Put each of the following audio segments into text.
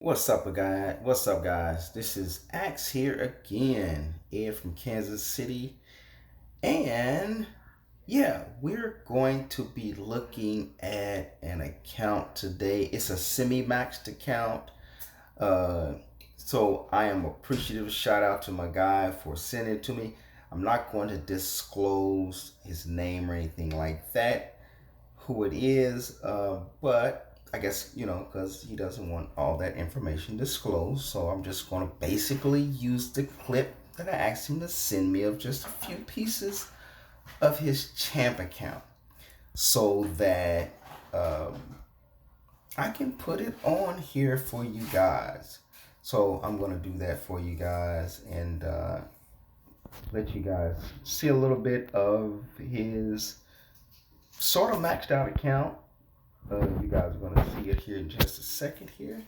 What's up, guys? What's up, guys? This is Axe here again, Ed from Kansas City, and yeah, we're going to be looking at an account today. It's a semi-maxed account, uh, so I am appreciative. Shout out to my guy for sending it to me. I'm not going to disclose his name or anything like that, who it is, but I guess, because he doesn't want all that information disclosed. So I'm just going to basically use the clip that I asked him to send me of just a few pieces of his champ account so that I can put it on here for you guys. So I'm going to do that for you guys and let you guys see a little bit of his sort of maxed out account. You guys are going to see it here in just a second here.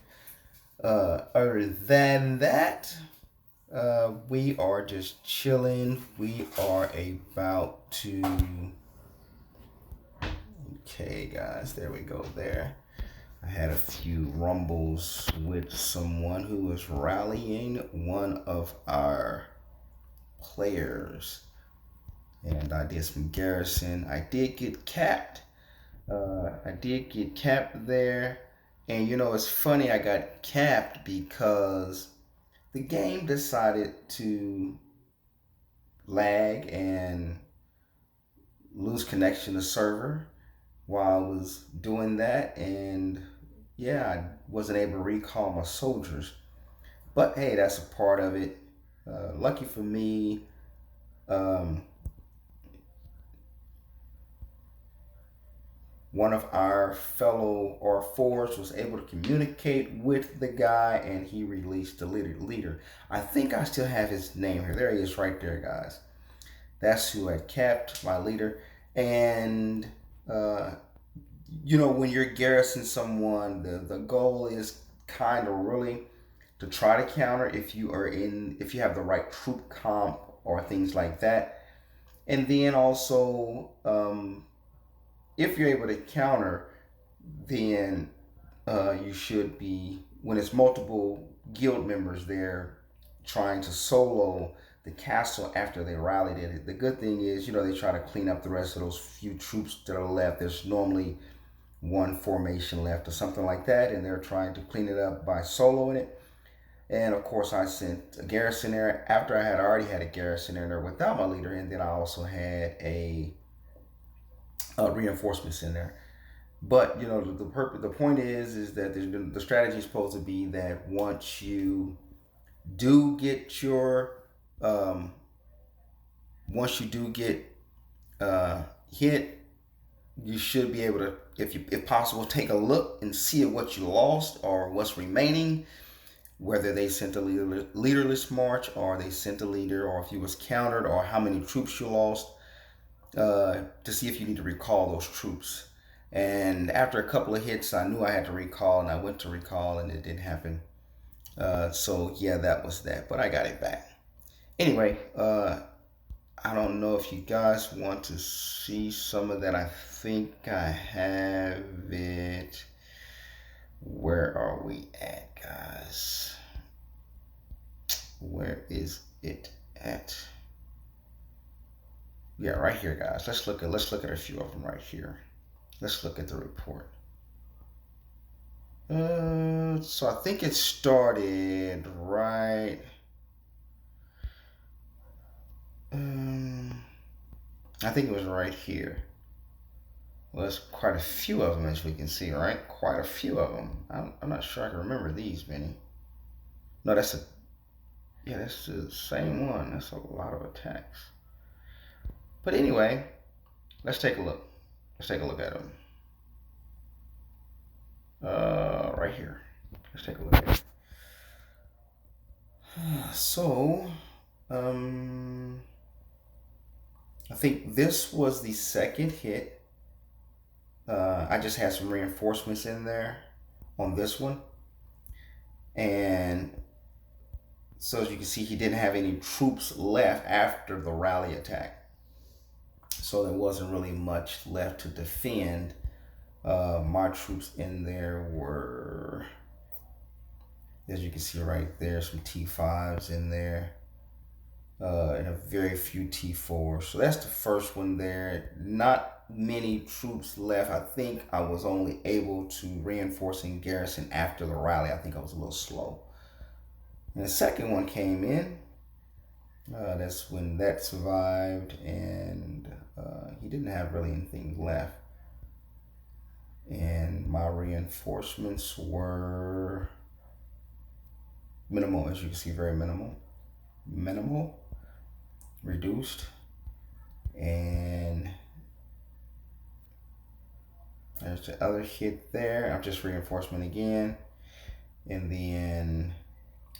Other than that, we are just chilling. We are about to... Okay, guys, there we go there. I had a few rumbles with someone who was rallying one of our players. And I did some garrison. I did get capped. I did get capped there. And it's funny, I got capped because the game decided to lag and lose connection to server while I was doing that. And yeah, I wasn't able to recall my soldiers. But hey, that's a part of it. Lucky for me, one of our fellow R4s was able to communicate with the guy and he released the leader. I think I still have his name here. There he is right there, guys. That's who had capped my leader. And, when you're garrisoning someone, the goal is kind of really to try to counter if you have the right troop comp or things like that. And then also, if you're able to counter, then you should be, when it's multiple guild members there trying to solo the castle after they rallied it. The good thing is, they try to clean up the rest of those few troops that are left. There's normally one formation left or something like that, and they're trying to clean it up by soloing it. And of course, I sent a garrison there after I had already had a garrison there without my leader, and then I also had a reinforcements in there. But the point is that the strategy is supposed to be that once you do get your once you do get hit, you should be able to, if possible, take a look and see at what you lost or what's remaining, whether they sent a leaderless march or they sent a leader, or if you was countered, or how many troops you lost, to see if you need to recall those troops. And after a couple of hits, I knew I had to recall, and I went to recall, and it didn't happen. So yeah, that was that, but I got it back. Anyway, I don't know if you guys want to see some of that. I think I have it. Where are we at, guys? Where is it at? Yeah, right here, guys. Let's look at a few of them right here. Let's look at the report. So I think it started right. I think it was right here. Well, there's quite a few of them, as we can see, right? Quite a few of them. I'm not sure I can remember these many. No, that's the same one. That's a lot of attacks. But anyway, let's take a look. Let's take a look at them. Right here. Let's take a look at it. So, I think this was the second hit. I just had some reinforcements in there on this one. And so as you can see, he didn't have any troops left after the rally attack. So there wasn't really much left to defend. My troops in there were As you can see right there, some T5s in there. And a very few T4s. So that's the first one there. Not many troops left. I think I was only able to reinforce in garrison after the rally. I think I was a little slow. And the second one came in. That's when that survived, and he didn't have really anything left. And my reinforcements were minimal, as you can see, very minimal. Minimal, reduced, and there's the other hit there. I'm just reinforcement again. And then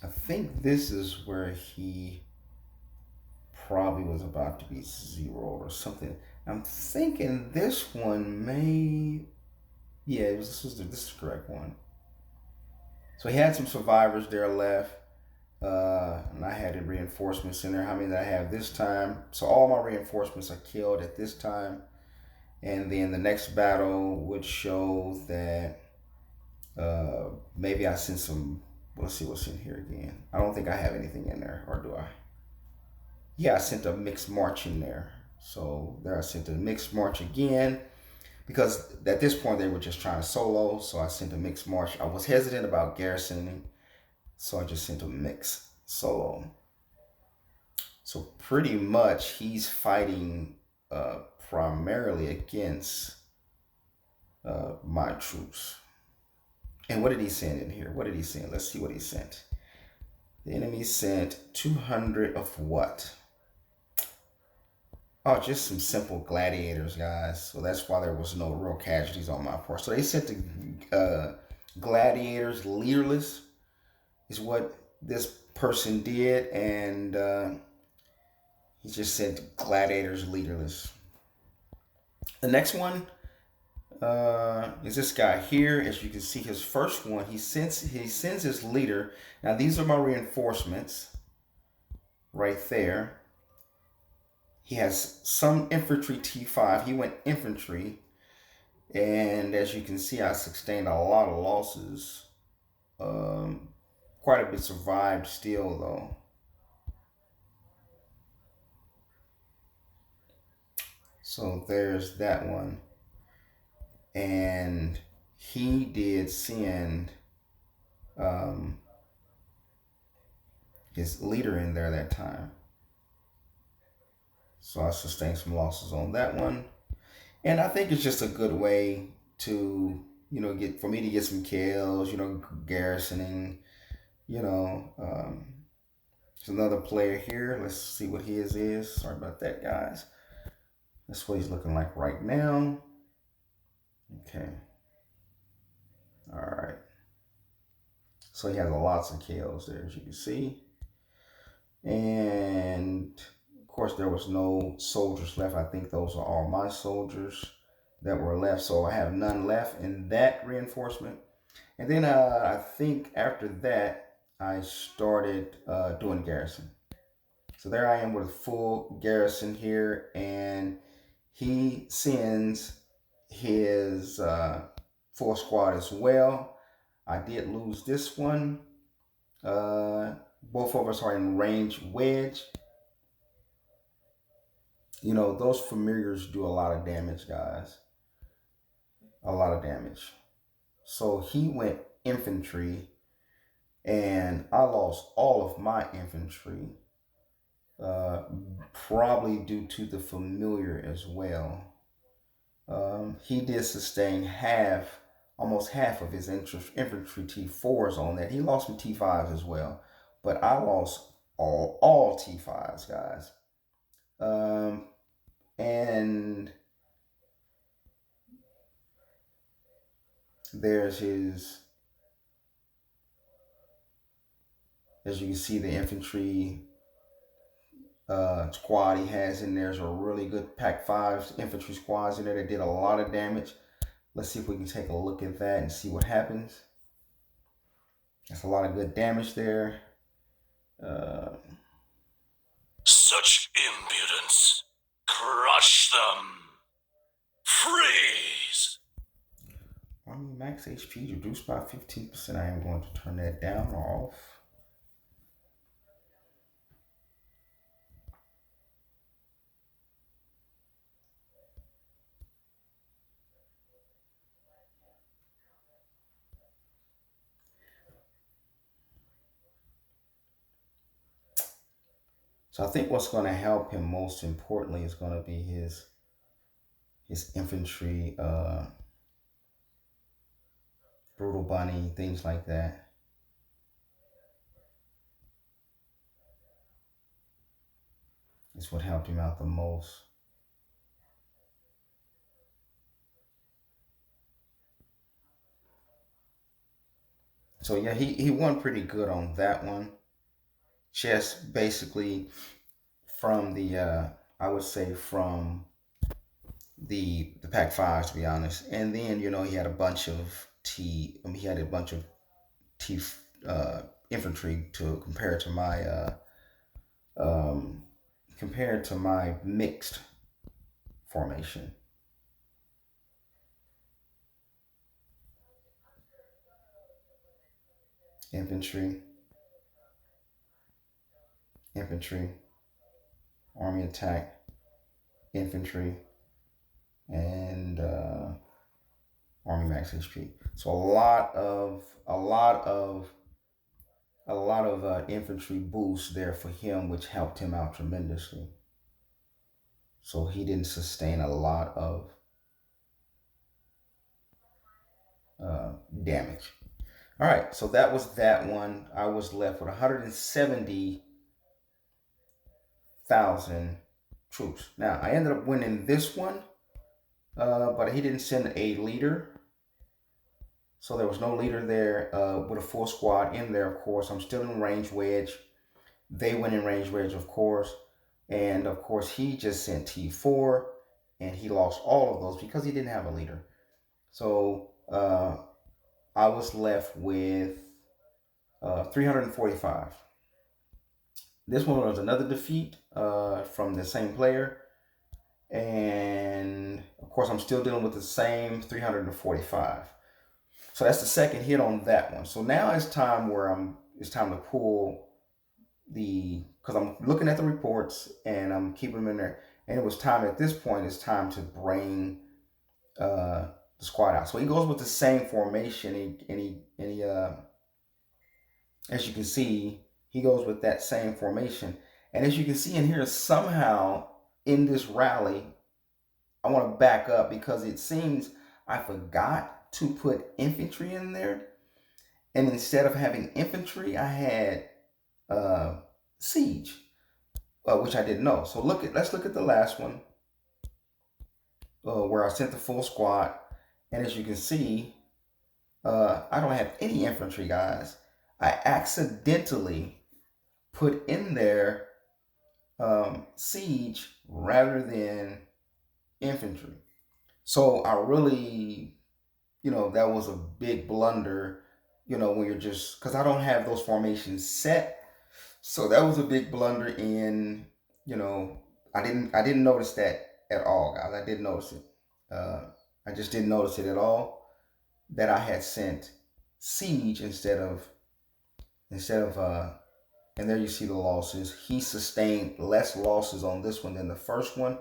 I think this is where he probably was about to be zeroed or something. I'm thinking this one may, yeah, this is the correct one. So he had some survivors there left. And I had the reinforcements in there. How many did I have this time? So all my reinforcements are killed at this time. And then the next battle would show that maybe I sent some. Let's see what's in here again. I don't think I have anything in there, or do I? Yeah, I sent a mixed march in there. So there I sent a mixed march again, because at this point they were just trying to solo. So I sent a mixed march. I was hesitant about garrisoning, so I just sent a mix solo. So pretty much he's fighting primarily against my troops. And what did he send in here? What did he send? Let's see what he sent. The enemy sent 200 of what? Oh, just some simple gladiators, guys. So that's why there was no real casualties on my part. So they sent the gladiators leaderless, is what this person did, and he just sent gladiators leaderless. The next one is this guy here. As you can see, his first one, he sends his leader. Now these are my reinforcements right there. He has some infantry T5. He went infantry, and as you can see, I sustained a lot of losses. Quite a bit survived still, though. So there's that one. And he did send his leader in there that time. So I sustained some losses on that one. And I think it's just a good way to, get for me to get some kills, garrisoning, there's another player here. Let's see what his is. Sorry about that, guys. That's what he's looking like right now. Okay. All right. So he has lots of kills there, as you can see. And of course, there was no soldiers left. I think those are all my soldiers that were left. So I have none left in that reinforcement. And then I think after that, I started doing garrison. So there I am with a full garrison here, and he sends his full squad as well. I did lose this one. Both of us are in range wedge. Those familiars do a lot of damage, guys. A lot of damage. So he went infantry, and I lost all of my infantry. Probably due to the familiar as well. He did sustain almost half of his infantry T4s on that. He lost some T5s as well, but I lost all T5s, guys. And there's his, as you can see, the infantry squad he has in there is a really good Pack 5 infantry squads in there that did a lot of damage. Let's see if we can take a look at that and see what happens. That's a lot of good damage there. Such impudence. Crush them. Freeze. Army Max HP reduced by 15%. I am going to turn that down or off. So I think what's going to help him most importantly is going to be his infantry, brutal bunny, things like that. Is what helped him out the most. So yeah, he won pretty good on that one. Just basically from the I would say from the Pac fives to be honest. And then he had a bunch of he had a bunch of T infantry to um, compared to my mixed formation. Infantry, infantry, army attack, infantry, and army max HP. So a lot of infantry boosts there for him, which helped him out tremendously. So he didn't sustain a lot of damage. All right, so that was that one. I was left with 170,000 troops. Now I ended up winning this one, but he didn't send a leader. So there was no leader there with a full squad in there, of course. I'm still in range wedge. They went in range wedge, of course. And of course, he just sent T4 and he lost all of those because he didn't have a leader. So I was left with 345. This one was another defeat from the same player. And of course, I'm still dealing with the same 345. So that's the second hit on that one. So now it's time to pull because I'm looking at the reports and I'm keeping them in there. And it was time at this point, it's time to bring the squad out. So he goes with the same formation and he as you can see, he goes with that same formation. And as you can see in here, somehow in this rally, I want to back up because it seems I forgot to put infantry in there. And instead of having infantry, I had siege, which I didn't know. So let's look at the last one where I sent the full squad. And as you can see, I don't have any infantry, guys. I accidentally put in there siege rather than infantry. So I really, that was a big blunder, when you're just, because I don't have those formations set. So that was a big blunder in, I didn't notice that at all, guys. I didn't notice it. I just didn't notice it at all that I had sent siege instead of and there you see the losses. He sustained less losses on this one than the first one.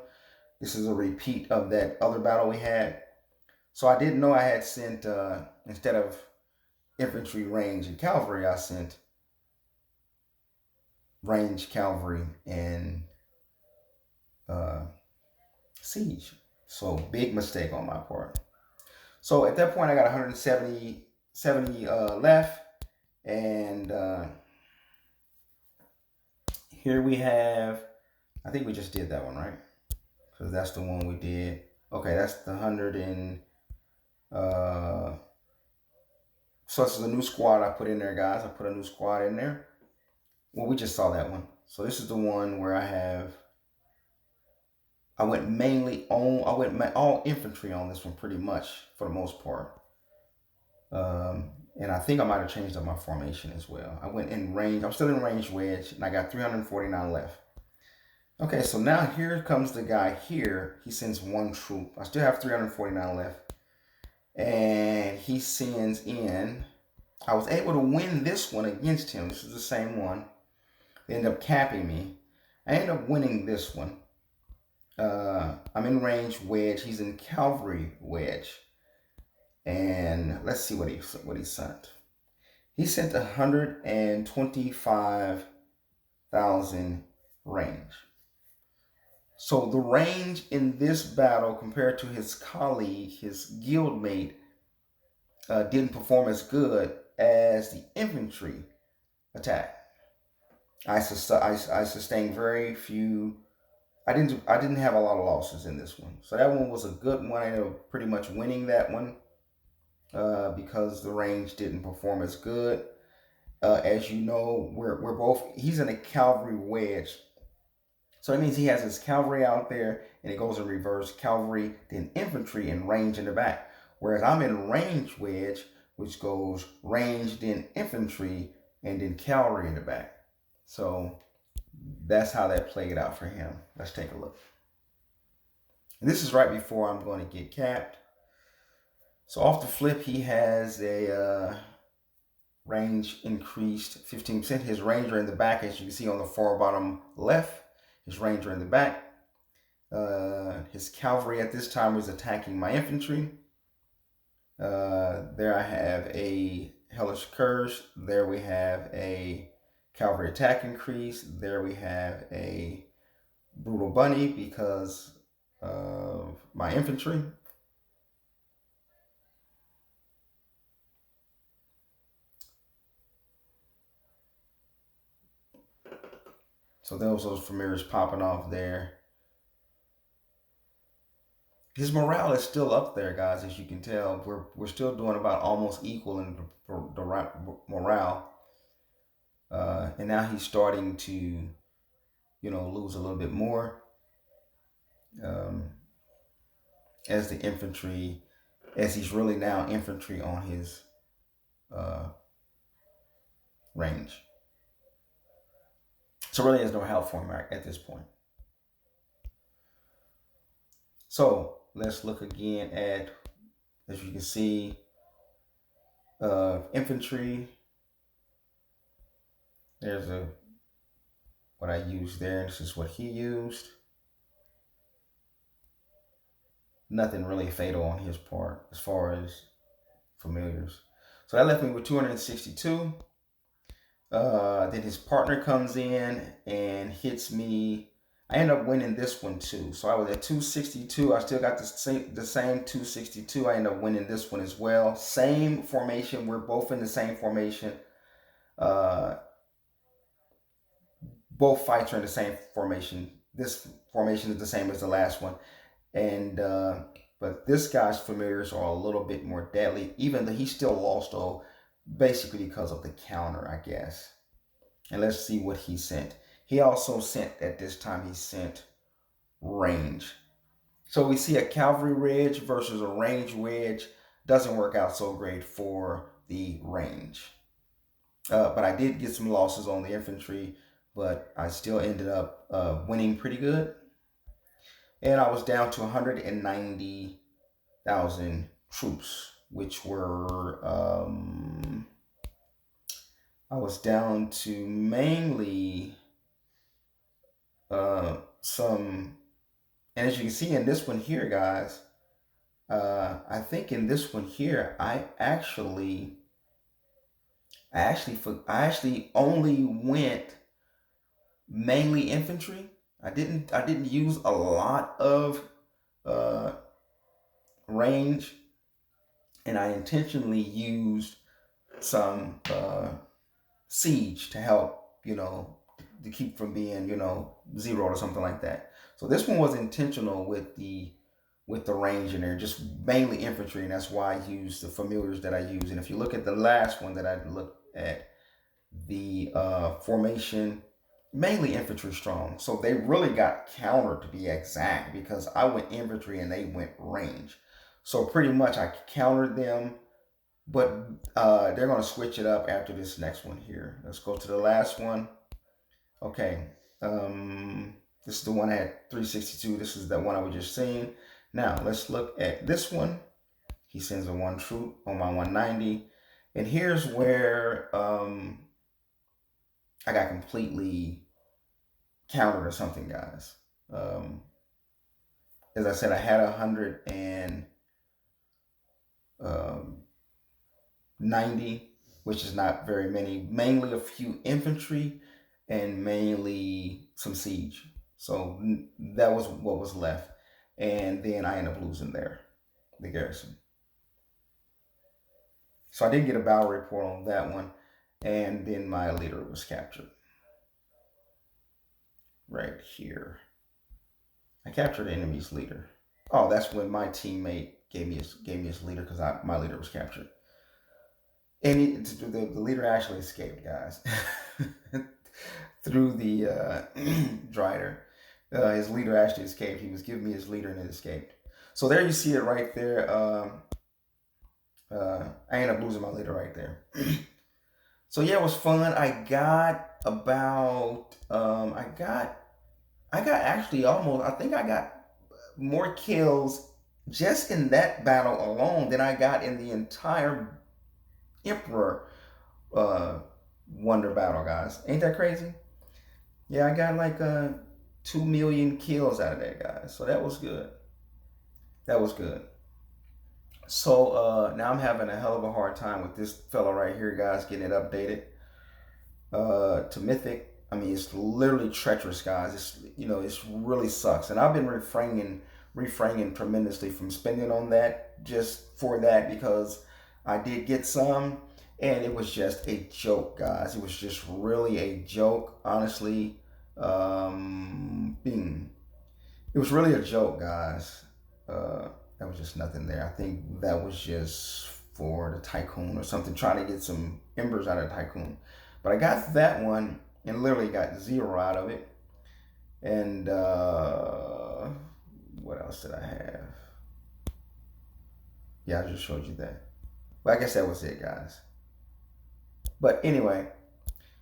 This is a repeat of that other battle we had. So I didn't know I had sent, instead of infantry, range, and cavalry, I sent range, cavalry, and siege. So big mistake on my part. So at that point, I got 170 left. And here we have, I think we just did that one, right? Because that's the one we did. Okay, that's the 100 and so this is a new squad I put in there, guys. I put a new squad in there. Well, we just saw that one. So this is the one where I went all infantry on this one pretty much for the most part. And I think I might have changed up my formation as well. I went in range. I'm still in range wedge, and I got 349 left. Okay, so now here comes the guy here. He sends one troop. I still have 349 left. and he sends in. I was able to win this one against him. This is the same one. They end up capping me. I end up winning this one. I'm in range wedge. He's in cavalry wedge. And let's see what he sent. He sent 125,000 range. So the range in this battle compared to his colleague, his guildmate, didn't perform as good as the infantry attack. I sustained very few. I didn't have a lot of losses in this one, so that one was a good one. I ended up pretty much winning that one because the range didn't perform as good. As you know, we're both. He's in a cavalry wedge, so that means he has his cavalry out there, and it goes in reverse: cavalry, then infantry, and range in the back. Whereas I'm in range wedge, which goes range, then infantry, and then cavalry in the back. So that's how that played out for him. Let's take a look. And this is right before I'm going to get capped. So off the flip, he has a range increased 15%. His ranger in the back, as you can see on the far bottom left, his ranger in the back. His cavalry at this time was attacking my infantry. There I have a hellish curse. There we have a cavalry attack increase. There we have a brutal bunny because of my infantry. So those familiars popping off there. His morale is still up there, guys. As you can tell, we're still doing about almost equal in the morale. And now he's starting to, lose a little bit more um, as the infantry, as he's really now infantry on his uh, range. So really, there's no help for him at this point. So let's look again at, as you can see, infantry. There's what I used there. This is what he used. Nothing really fatal on his part as far as familiars. So that left me with 262. Then his partner comes in and hits me. I end up winning this one too. So I was at 262. I still got the same 262. I end up winning this one as well. Same formation. We're both in the same formation. Both fights are in the same formation. This formation is the same as the last one. And but this guy's familiars are a little bit more deadly, even though he still lost though, basically because of the counter, I guess. And let's see what he sent. He also sent, at this time, he sent range. So we see a cavalry wedge versus a range wedge. Doesn't work out so great for the range. But I did get some losses on the infantry, but I still ended up winning pretty good. And I was down to 190,000 troops, which were, I was down to mainly some, and as you can see in this one here, guys, I think in this one here, I actually only went mainly infantry. I didn't use a lot of range, and I intentionally used some siege to help, to keep from being, zero or something like that. So this one was intentional with the range in there, just mainly infantry, and that's why I used the familiars that I use. And if you look at the last one that I looked at, the formation, mainly infantry strong. So they really got countered, to be exact, because I went infantry and they went range. So pretty much I countered them, but they're going to switch it up after this next one here. Let's go to the last one. Okay. This is the one at 362. This is the one I was just seeing. Now let's look at this one He sends a 1 troop on my 190. And here's where I got completely countered or something, guys. As I said, I had 190, which is not very many, mainly a few infantry and mainly some siege. So that was what was left. And then I ended up losing there, the garrison. So I did get a battle report on that one. And then my leader was captured. Right here. I captured the enemy's leader. Oh, that's when my teammate gave me his leader because my leader was captured. And the leader actually escaped, guys, through the Drider. His leader actually escaped. He was giving me his leader and it escaped. So there you see it right there. I ended up losing my leader right there. So yeah, it was fun. I got about I got actually almost, I think I got more kills just in that battle alone than I got in the entire Emperor Wonder battle, guys. Ain't that crazy? Yeah, I got like 2 million kills out of that, guys. So that was good. That was good. So now I'm having a hell of a hard time with this fella right here, guys, getting it updated to Mythic. I mean, it's literally treacherous, guys. It's really sucks. And I've been refraining tremendously from spending on that just for that because I did get some and it was just a joke, guys. It was just really a joke, honestly. It was really a joke, guys. That was just nothing there. I think that was just for the Tycoon or something, trying to get some embers out of the Tycoon. But I got that one and literally got 0 out of it. And what else did I have? Yeah, I just showed you that. But I guess that was it, guys. But anyway,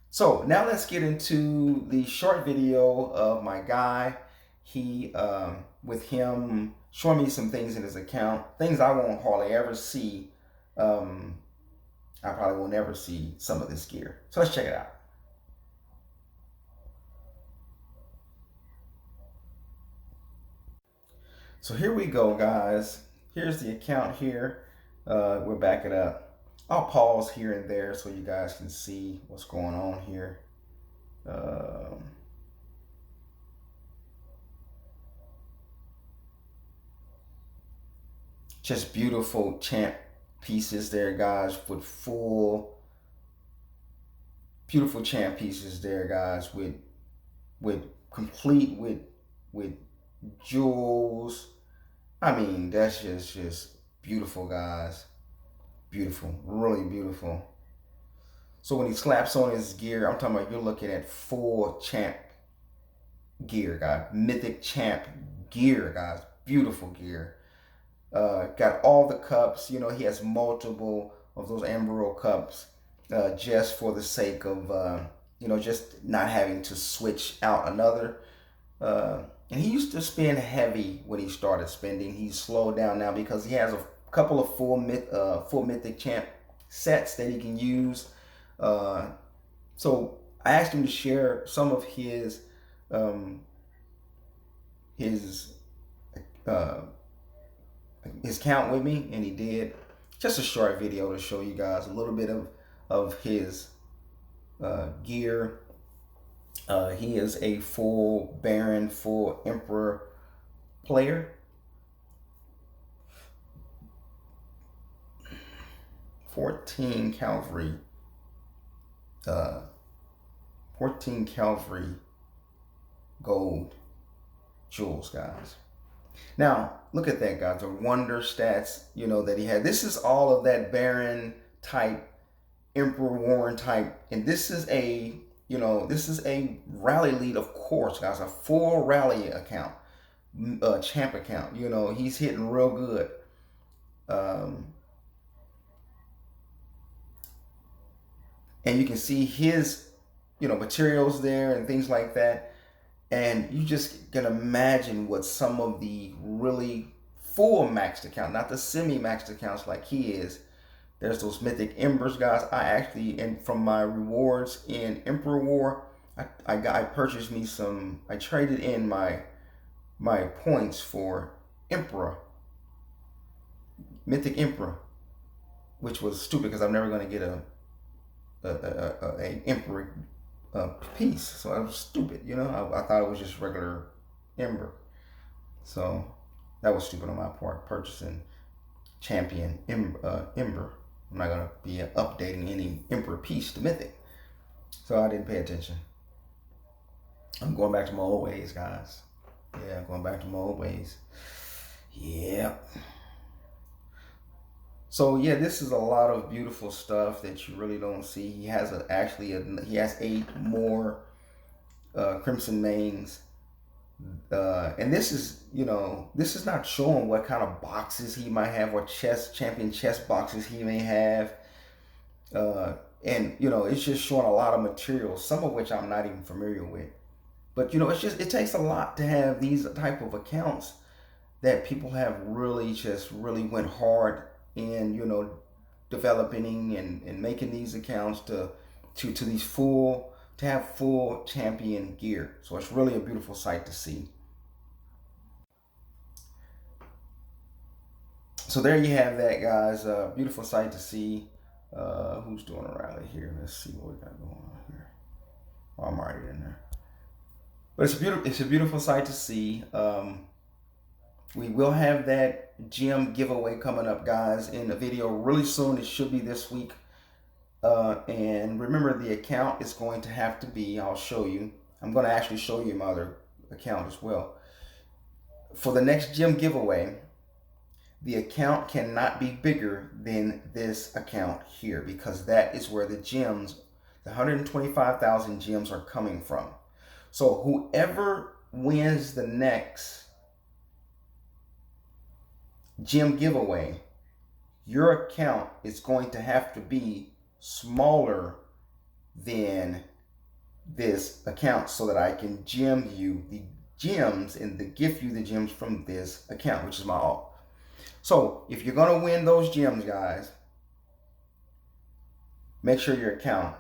so now let's get into the short video of my guy. He, with him showing me some things in his account, things I won't hardly ever see. I probably will never see some of this gear. So let's check it out. So here we go, guys. Here's the account here. We'll back it up. I'll pause here and there so you guys can see what's going on here. Just beautiful champ pieces there, guys, with full beautiful champ pieces there, guys, with complete with jewels. I mean, that's just beautiful, guys. Beautiful, really beautiful. So when he slaps on his gear, I'm talking about you're looking at full champ gear, guys. Mythic champ gear, guys. Beautiful gear. Got all the cups. He has multiple of those Emerald cups just for the sake of, just not having to switch out another. And he used to spend heavy when he started spending. He's slowed down now because he has a couple of full Mythic champ sets that he can use. So I asked him to share some of his count with me, and he did. Just a short video to show you guys a little bit of his gear. He is a full Baron, full Emperor player. 14 Cavalry. 14 Cavalry gold jewels, guys. Now, look at that, guys. The wonder stats, that he had. This is all of that Baron type, Emperor Warren type. And this is a rally lead, of course, guys. A full rally account, champ account. He's hitting real good. And you can see his, materials there and things like that. And you just can imagine what some of the really full maxed account, not the semi-maxed accounts like he is. There's those Mythic Embers, guys. I actually, and from my rewards in Emperor War, I purchased me some. I traded in my points for Emperor, Mythic Emperor, which was stupid because I'm never going to get a Emperor piece. So I was stupid, you know. I thought it was just regular Ember. So that was stupid on my part, purchasing Champion Ember. I'm not going to be updating any Emperor piece to Mythic. So I didn't pay attention. I'm going back to my old ways, guys. Yeah, going back to my old ways. Yep. So yeah, this is a lot of beautiful stuff that you really don't see. He has he has 8 more Crimson Mains. And this is, this is not showing what kind of boxes he might have or champion chest boxes he may have. And it's just showing a lot of materials, some of which I'm not even familiar with. But it takes a lot to have these type of accounts that people have really went hard in, developing and making these accounts to have full champion gear. So it's really a beautiful sight to see. So there you have that, guys. Beautiful sight to see. Who's doing a rally here? Let's see what we got going on here. Oh, I'm already in there. But it's a beautiful sight to see. We will have that gem giveaway coming up, guys, in a video really soon. It should be this week. And remember, the account is going to have to be, I'll show you. I'm going to actually show you my other account as well. For the next gem giveaway, the account cannot be bigger than this account here, because that is where the gems, the 125,000 gems are coming from. So whoever wins the next gem giveaway, your account is going to have to be smaller than this account so that I can gem you the gems and gift you the gems from this account, which is my alt. So if you're going to win those gems, guys, make sure your account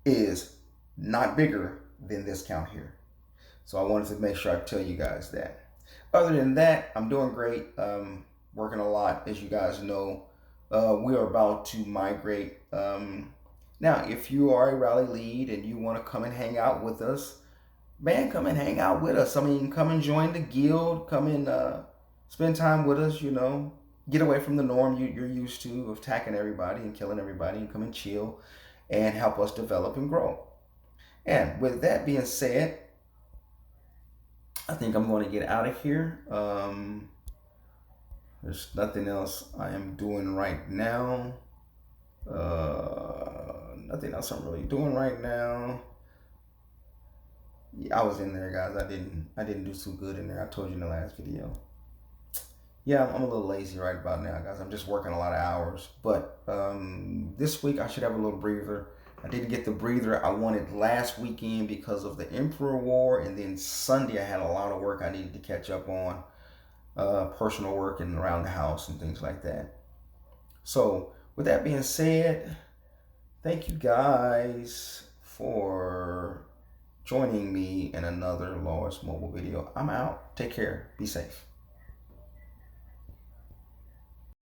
is not bigger than this account here. So I wanted to make sure I tell you guys that. Other than that, I'm doing great. Working a lot, as you guys know. We are about to migrate. Now, if you are a rally lead and you want to come and hang out with us, man, come and hang out with us. I mean, come and join the guild. Come and spend time with us, Get away from the norm you're used to of attacking everybody and killing everybody, and come and chill and help us develop and grow. And with that being said, I think I'm going to get out of here. There's nothing else I am doing right now. Nothing else I'm really doing right now. Yeah, I was in there, guys. I didn't do too good in there. I told you in the last video. Yeah, I'm a little lazy right about now, guys. I'm just working a lot of hours. But this week I should have a little breather. I didn't get the breather I wanted last weekend because of the Emperor War. And then Sunday I had a lot of work I needed to catch up on. Personal work and around the house and things like that. So with that being said, thank you guys for joining me in another Lois Mobile video. I'm out. Take care. Be safe.